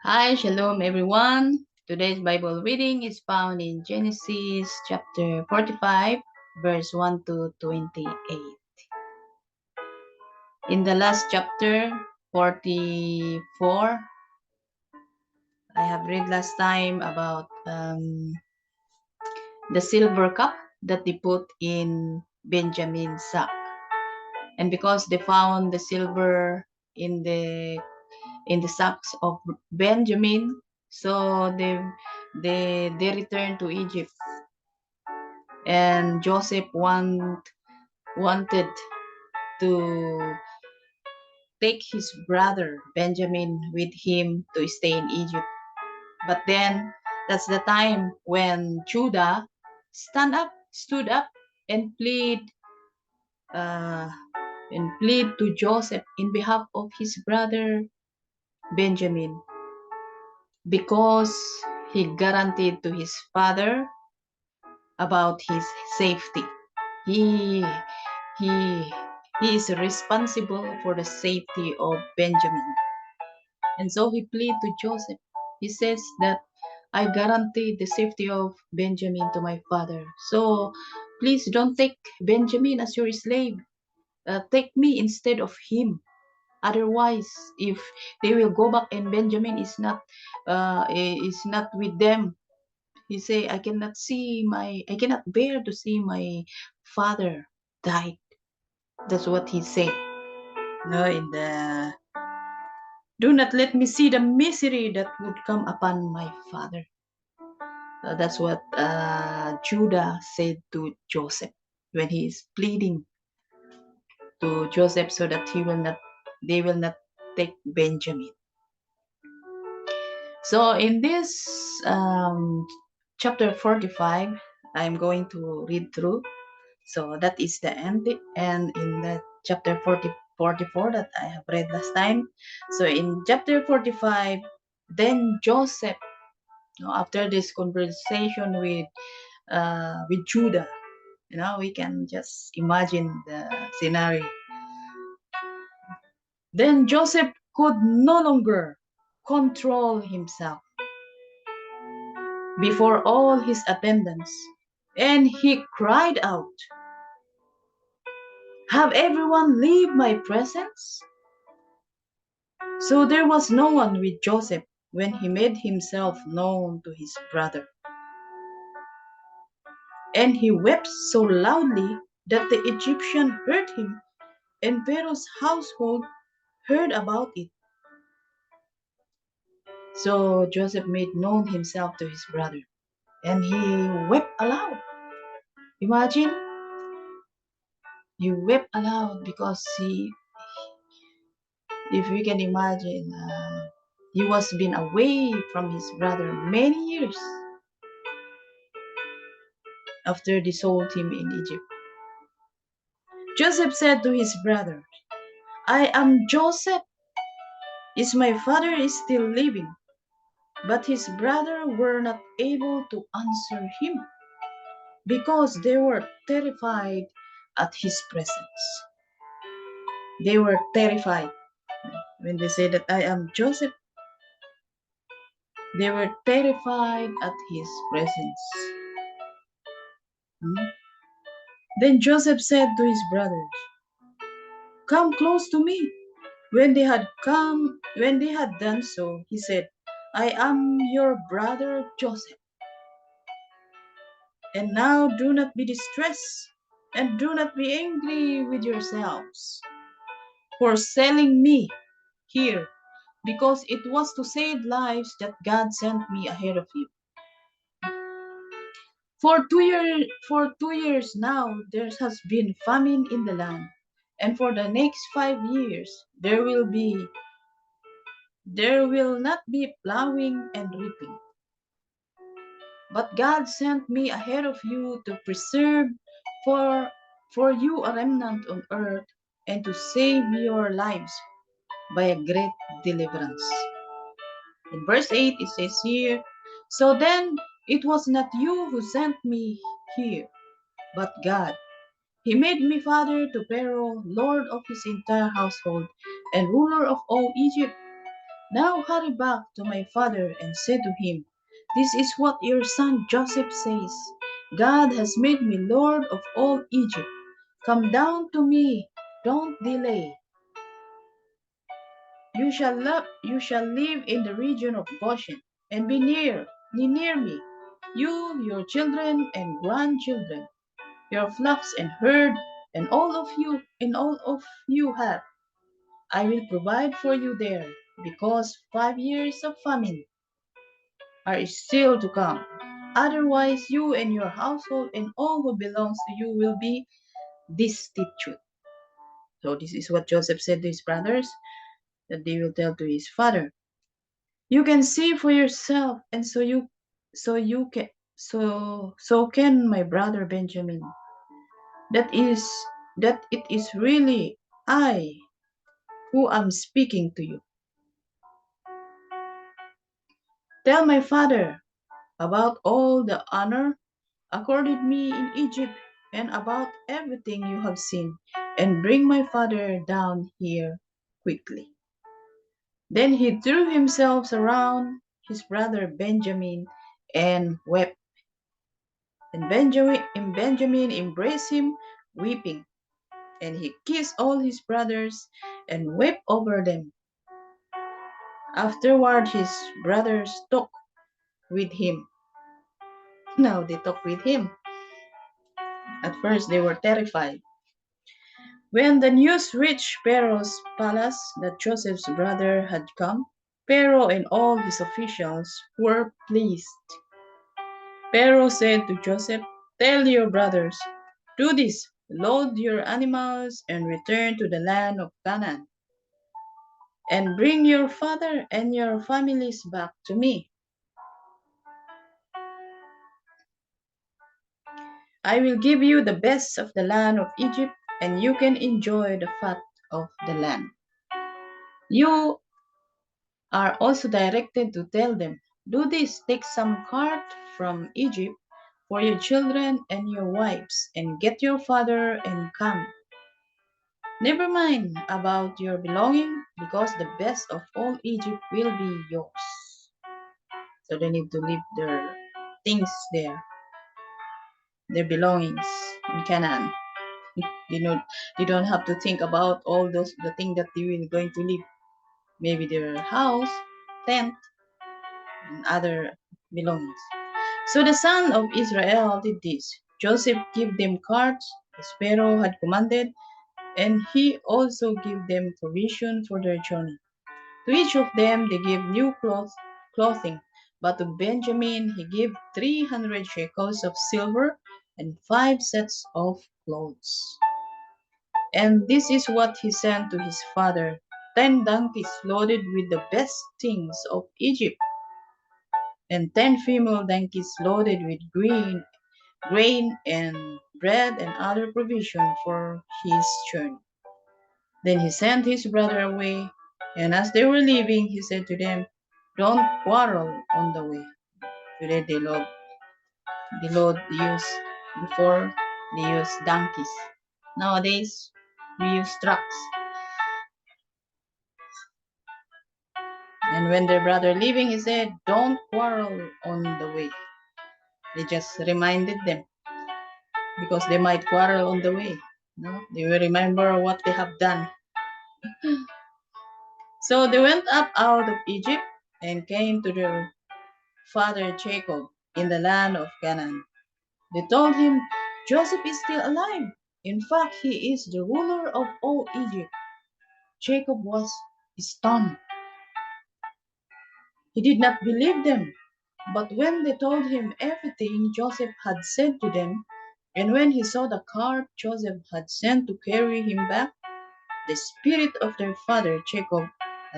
Hi, shalom everyone. Today's Bible reading is found in Genesis chapter 45, verse 1 to 28. In the last chapter, 44, I have read last time about the silver cup that they put in Benjamin's sack. And because they found the silver in the sacks of Benjamin, so they returned to Egypt, and Joseph wanted to take his brother Benjamin with him to stay in Egypt. But then that's the time when Judah stood up and uh, plead to Joseph in behalf of his brother Benjamin, because he guaranteed to his father about his safety. He he he is responsible for the safety of Benjamin. And so he pleaded to Joseph. He says that I guarantee the safety of Benjamin to my father. So please don't take Benjamin as your slave. Take me instead of him. Otherwise, if they will go back and Benjamin is not with them, he say, I cannot bear to see my father die. That's what he said. No, in the do not let me see the misery that would come upon my father. That's what Judah said to Joseph when he is pleading to Joseph so that they will not take Benjamin. So in this chapter 45, I'm going to read through. So that is the end. And in the chapter 44 that I have read last time. So in chapter 45, then Joseph, after this conversation with Judah, we can just imagine the scenario. Then Joseph could no longer control himself before all his attendants, and he cried out, "Have everyone leave my presence?" So there was no one with Joseph when he made himself known to his brother. And he wept so loudly that the Egyptian heard him, and Pharaoh's household heard about it. So Joseph made known himself to his brother, and he wept aloud. Imagine, he wept aloud because if we can imagine, he was been away from his brother many years after they sold him in Egypt. Joseph said to his brother, "I am Joseph. Is my father is still living?" But his brother were not able to answer him because they were terrified at his presence. They were terrified when they say that I am Joseph. They were terrified at his presence. Hmm? Then Joseph said to his brothers, "Come close to me." When they had done so, he said, "I am your brother Joseph. And now do not be distressed, and do not be angry with yourselves for selling me here, because it was to save lives that God sent me ahead of you. For 2 years now there has been famine in the land, and for the next 5 years there will not be plowing and reaping. But God sent me ahead of you to preserve for for you a remnant on earth, and to save your lives by a great deliverance." In verse 8 it says here, "So then it was not you who sent me here, but God. He made me father to Pharaoh, lord of his entire household, and ruler of all Egypt. Now hurry back to my father and say to him, 'This is what your son Joseph says: God has made me Lord of all Egypt. Come down to me, don't delay. You shall live in the region of Goshen, and be near me, you, your children and grandchildren, your flocks and herd, and all of you have. I will provide for you there, because 5 years of famine are still to come. Otherwise, you and your household and all who belongs to you will be destitute.' So this is what Joseph said to his brothers, that they will tell to his father. You can see for yourself, and so can my brother Benjamin. That is that it is really I who am speaking to you. Tell my father about all the honor accorded me in Egypt, and about everything you have seen, and bring my father down here quickly." Then he threw himself around his brother Benjamin and wept. And Benjamin embraced him, weeping, and he kissed all his brothers and wept over them. Afterward, his brothers talked with him. Now they talked with him. At first, they were terrified. When the news reached Pharaoh's palace that Joseph's brother had come, Pharaoh and all his officials were pleased. Pharaoh said to Joseph, "Tell your brothers, do this: load your animals and return to the land of Canaan, and bring your father and your families back to me. I will give you the best of the land of Egypt, and you can enjoy the fat of the land." You are also directed to tell them, "Do this: take some cart from Egypt for your children and your wives, and get your father and come. Never mind about your belonging, because the best of all Egypt will be yours." So they need to leave their things there, their belongings in Canaan. They know they don't have to think about all those the thing that they will going to leave. Maybe their house, tent, and other belongings. So the son of Israel did this. Joseph gave them carts as Pharaoh had commanded, and he also gave them provision for their journey. To each of them they gave new clothing, but to Benjamin he gave 300 shekels of silver and 5 sets of clothes. And this is what he sent to his father: 10 donkeys loaded with the best things of Egypt, and 10 female donkeys loaded with grain and bread and other provision for his journey. Then he sent his brother away, and as they were leaving, he said to them, "Don't quarrel on the way." Today they use before they use donkeys. Nowadays we use trucks. And when their brother leaving, he said, "Don't quarrel on the way." They just reminded them, because they might quarrel on the way. No, they will remember what they have done. So they went up out of Egypt and came to their father Jacob in the land of Canaan. They told him, "Joseph is still alive. In fact, he is the ruler of all Egypt." Jacob was stunned. He did not believe them. But when they told him everything Joseph had said to them, and when he saw the cart Joseph had sent to carry him back, the spirit of their father Jacob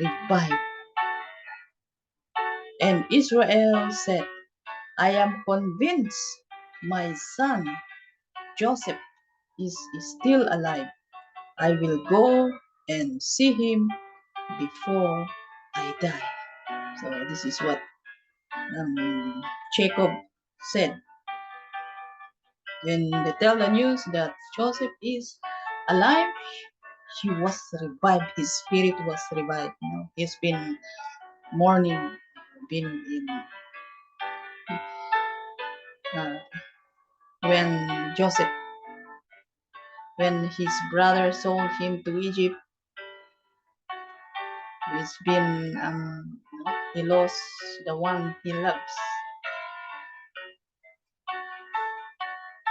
revived. And Israel said, "I am convinced my son Joseph is still alive. I will go and see him before I die." So this is what Jacob said when they tell the news that Joseph is alive. He was revived. His spirit was revived. He's been mourning, been in uh, when Joseph, when his brother sold him to Egypt. He's been he lost the one he loves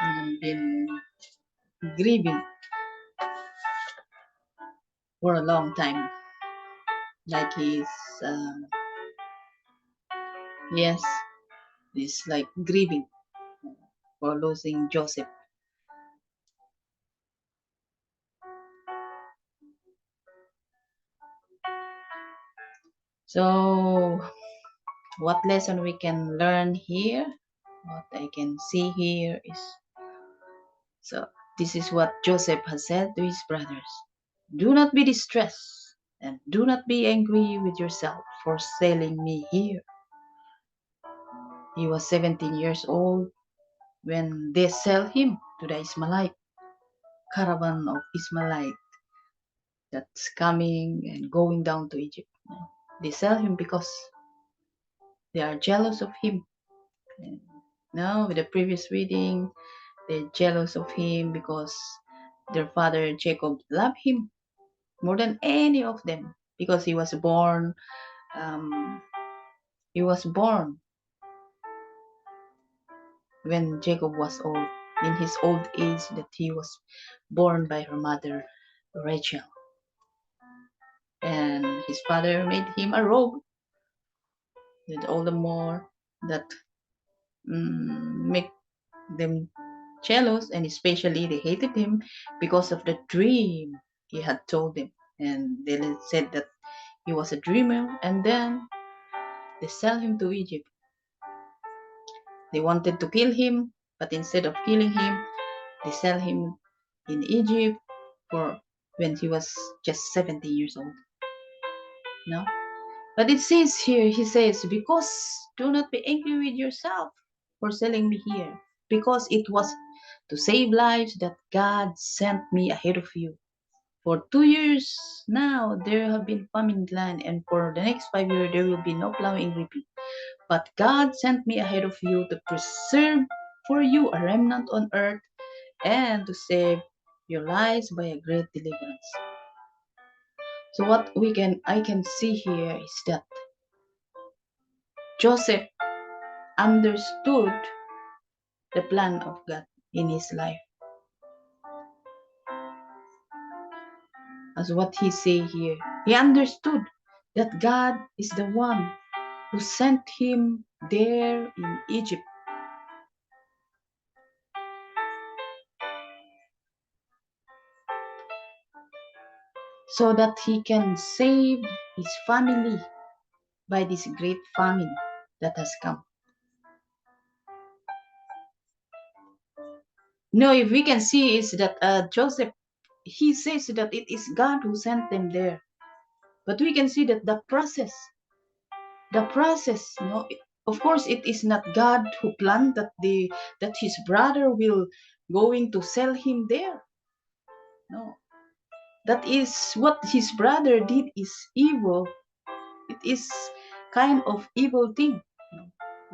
and been grieving for a long time. Like uh, yes, he's like grieving for losing Joseph. So, what lesson we can learn here? What I can see here is so this is what Joseph has said to his brothers. Do not be distressed and do not be angry with yourself for selling me here. He was 17 years old when they sell him to the Ismailite caravan of Ismailite that's coming and going down to Egypt. They sell him because they are jealous of him. And now, with the previous reading, they're jealous of him because their father Jacob loved him more than any of them because um, he was born when Jacob was old, in his old age, that he was born by her mother Rachel. And his father made him a robe, with all the more that make them jealous, and especially they hated him because of the dream he had told them. And they said that he was a dreamer, and then they sell him to Egypt. They wanted to kill him, but instead of killing him, they sell him in Egypt for when he was just 70 years old. No? But it says here, he says, because do not be angry with yourself for selling me here, because it was to save lives that God sent me ahead of you. For 2 years now, there have been famine in the land, and for the next 5 years, there will be no plowing and reaping. But God sent me ahead of you to preserve for you a remnant on earth and to save your lives by a great deliverance. So what I can see here is that Joseph understood the plan of God in his life. As what he say here. He understood that God is the one who sent him there in Egypt so that he can save his family by this great famine that has come. No, if we can see is that Joseph, he says that it is God who sent them there. But we can see that the process, of course, it is not God who planned that his brother will going to sell him there. No, that is what his brother did is evil. It is kind of evil thing.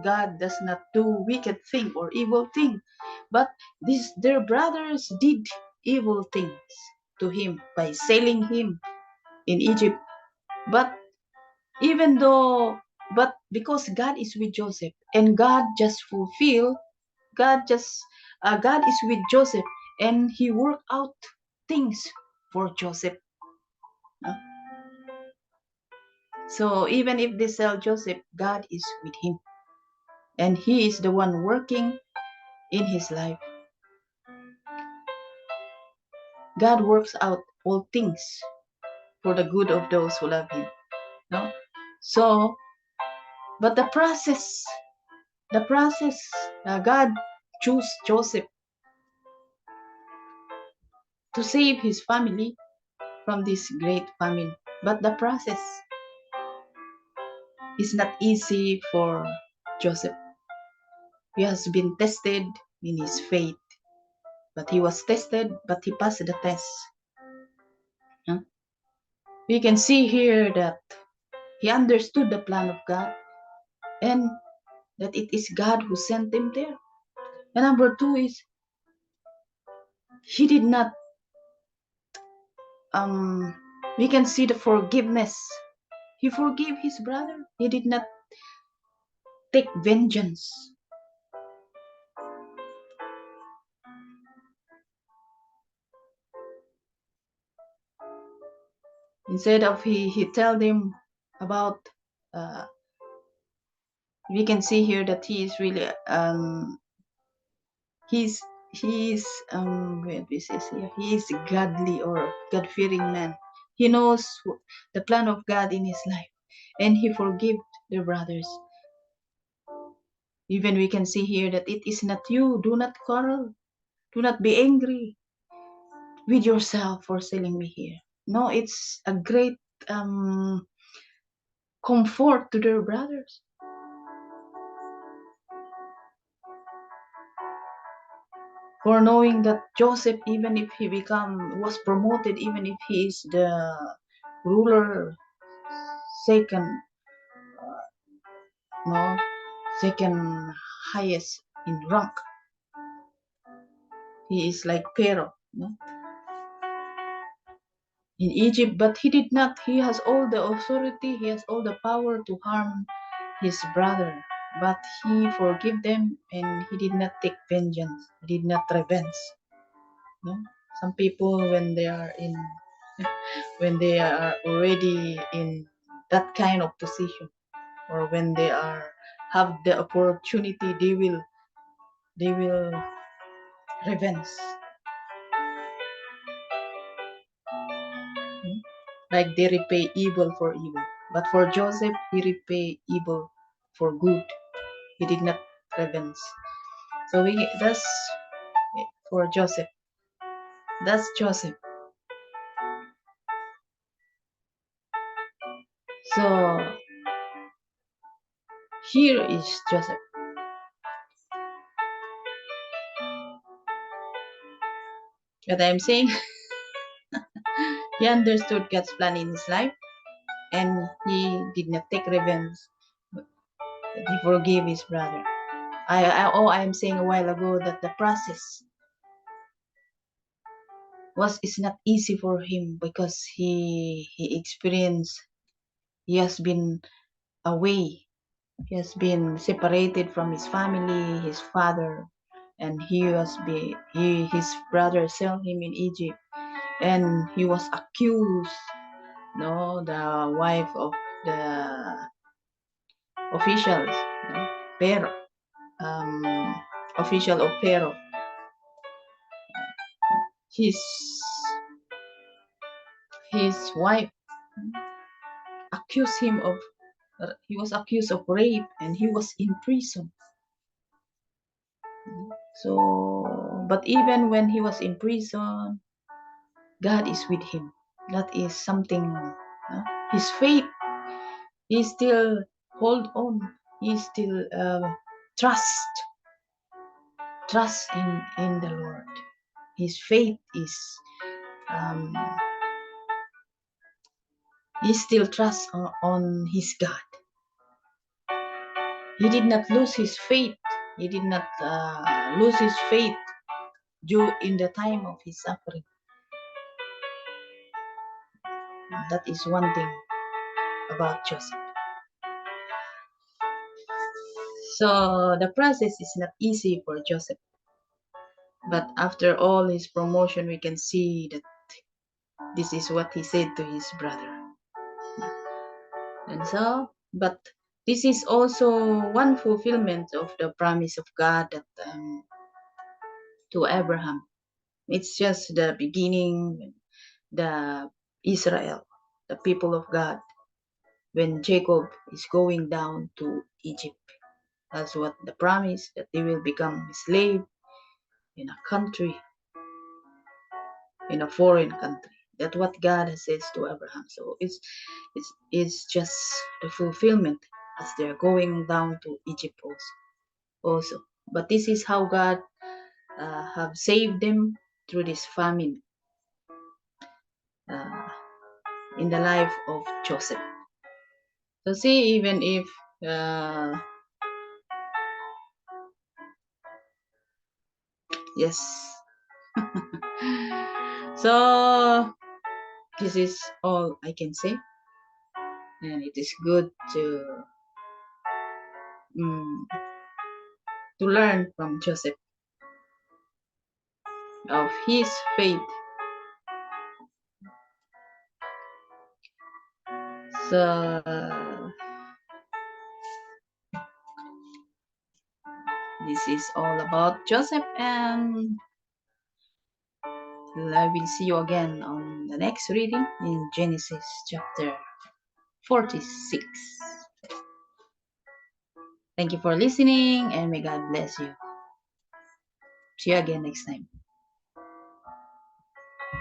God does not do wicked thing or evil thing, but their brothers did evil things to him by selling him in Egypt. But even though, but because God is with Joseph and God just God is with Joseph and He worked out things for Joseph. Uh, So even if they sell Joseph, God is with him and He is the one working in his life. God works out all things for the good of those who love Him. No, so but the process, God chose Joseph to save his family from this great famine. But the process is not easy for Joseph. He has been tested in his faith, but he was tested, but he passed the test. Huh? We can see here that He understood the plan of God and that it is God who sent him there. And number two is he did not we can see the forgiveness. He forgave his brother. He did not take vengeance. Instead of he told him about uh, we can see here that he is really he's he's wait, this is here. He is godly or God fearing man. He knows the plan of God in his life, and he forgive the brothers. Even we can see here that it is not you. Do not quarrel. Do not be angry with yourself for selling me here. No, it's a great um, comfort to their brothers. For knowing that Joseph, even if he was promoted, even if he is the ruler second, no, second highest in rank, he is like Pharaoh, no, in Egypt, but he did not. He has all the authority, he has all the power to harm his brother, but he forgave them and he did not take vengeance, he did not revenge. No, some people when they are in when they are already in that kind of position, or when they are have the opportunity, they will revenge. Hmm? Like they repay evil for evil. But for Joseph, he repay evil for good. He did not revenge. So that's for Joseph. That's Joseph. So here is Joseph. What I'm saying, he understood God's plan in his life, and he did not take revenge. He forgave his brother. I'm saying a while ago that the process is not easy for him because he experienced, he has been away, he has been separated from his family, his father, and his brother sold him in Egypt, and he was accused. No, the wife of the officials, no, Pero, official of Pero, his his wife accused him of he was accused of rape and he was in prison. So but even when he was in prison, God is with him. That is something, his faith, he still hold on, he still trust in the Lord. His faith is um, he still trusts on his God. He did not lose his faith. He did not lose his faith due in the time of his suffering. That is one thing about Joseph. So the process is not easy for Joseph. But after all his promotion, we can see that this is what he said to his brother. And so, but this is also one fulfillment of the promise of God that to Abraham. It's just the beginning, the Israel, the people of God, when Jacob is going down to Egypt. That's what the promise, that they will become a slave in a country, in a foreign country. That's what God has said to Abraham. So it's just the fulfillment as they're going down to Egypt also. But this is how God have saved them through this famine uh, in the life of Joseph. So see, even if uh, yes. So this is all I can say, and it is good mm, to learn from Joseph of his faith. So this is all about Joseph, and I will see you again on the next reading in Genesis chapter 46. Thank you for listening, and may God bless you. See you again next time.